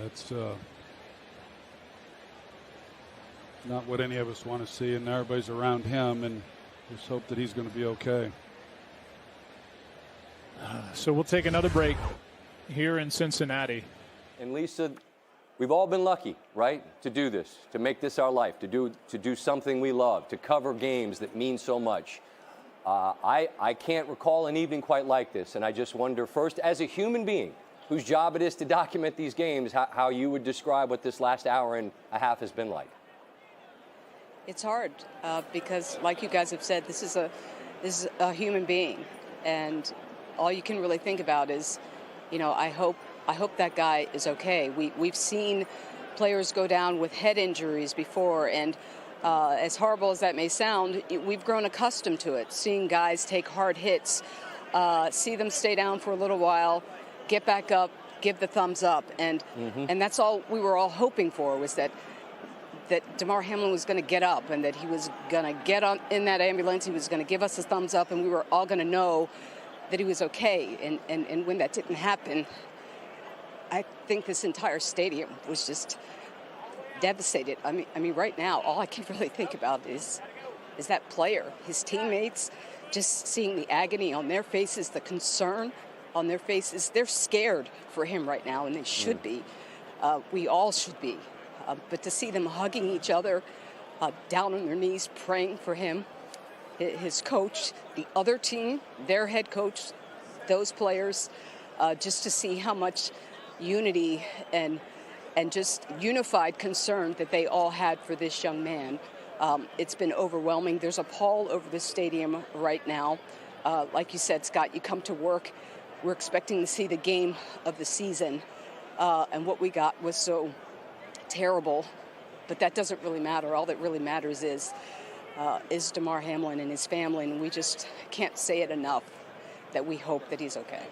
It's not what any of us want to see, and everybody's around him, and just hope that he's going to be okay. So we'll take another break here in Cincinnati. And Lisa, we've all been lucky, right, to do this, to make this our life, to do something we love, to cover games that mean so much. I can't recall an evening quite like this, and I just wonder, first, as a human being whose job it is to document these games, how you would describe what this last hour and a half has been like. It's hard because, like you guys have said, this is a human being, and all you can really think about is, you know, I hope that guy is okay. We've seen players go down with head injuries before, and as horrible as that may sound, we've grown accustomed to it. Seeing guys take hard hits, see them stay down for a little while, get back up, give the thumbs up, and that's all we were all hoping for, was that Damar Hamlin was going to get up and that he was going to get on in that ambulance. He was going to give us a thumbs up, and we were all going to know that he was okay. And when that didn't happen, I think this entire stadium was just devastated. I mean, right now, all I can really think about is that player, his teammates, just seeing the agony on their faces, the concern on their faces. They're scared for him right now, and they should be. We all should be. But to see them hugging each other, down on their knees, praying for him, his coach, the other team, their head coach, those players, just to see how much unity and just unified concern that they all had for this young man. It's been overwhelming. There's a pall over the stadium right now. Like you said, Scott, you come to work. We're expecting to see the game of the season, and what we got was so terrible, but that doesn't really matter. All that really matters is Damar Hamlin and his family, and we just can't say it enough that we hope that he's okay.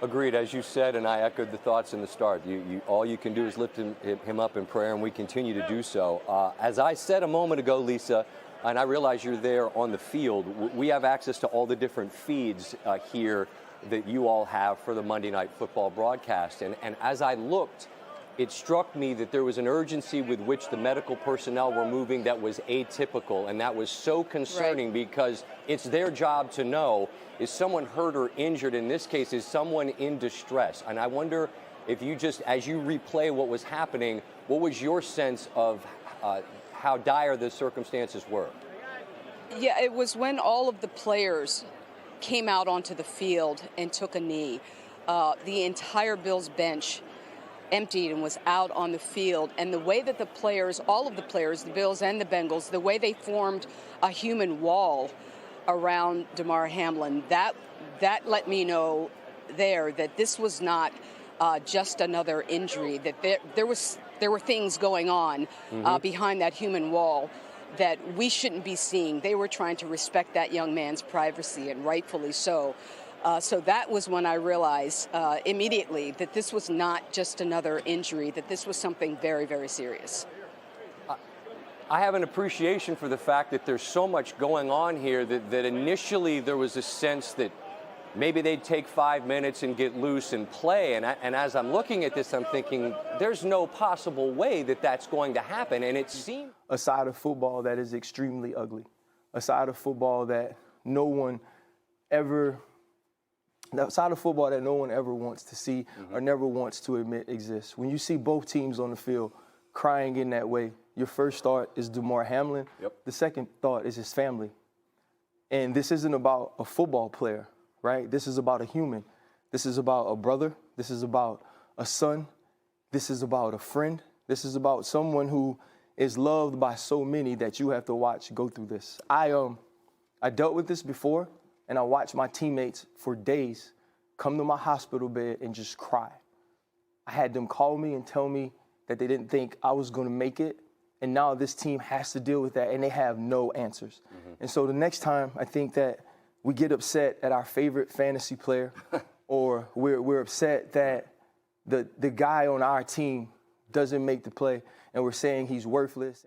Agreed, as you said, and I echoed the thoughts in the start. All you can do is lift him up in prayer, and we continue to do so. As I said a moment ago, Lisa, and I realize you're there on the field, we have access to all the different feeds here that you all have for the Monday Night Football broadcast. And as I looked, it struck me that there was an urgency with which the medical personnel were moving that was atypical, and that was so concerning, because it's their job to know, is someone hurt or injured? In this case, is someone in distress? And I wonder if you just, as you replay what was happening, what was your sense of how dire the circumstances were? Yeah, it was when all of the players came out onto the field and took a knee. The entire Bills bench emptied and was out on the field, and the way that the players, all of the players, the Bills and the Bengals, the way they formed a human wall around Damar Hamlin, that let me know there that this was not just another injury, that there were things going on behind that human wall that we shouldn't be seeing. They were trying to respect that young man's privacy, and rightfully so. So that was when I realized immediately that this was not just another injury, that this was something very, very serious. I have an appreciation for the fact that there's so much going on here that initially there was a sense that maybe they'd take 5 minutes and get loose and play. And as I'm looking at this, I'm thinking there's no possible way that that's going to happen. And it seemed a side of football that is extremely ugly, a side of football that no one ever wants to see or never wants to admit exists. When you see both teams on the field crying in that way, your first thought is Damar Hamlin. The second thought is his family. And this isn't about a football player, right? This is about a human. This is about a brother. This is about a son. This is about a friend. This is about someone who is loved by so many that you have to watch go through this. I dealt with this before, and I watched my teammates for days come to my hospital bed and just cry. I had them call me and tell me that they didn't think I was going to make it, and now this team has to deal with that, and they have no answers. And so the next time I think that we get upset at our favorite fantasy player or we're upset that the guy on our team doesn't make the play and we're saying he's worthless.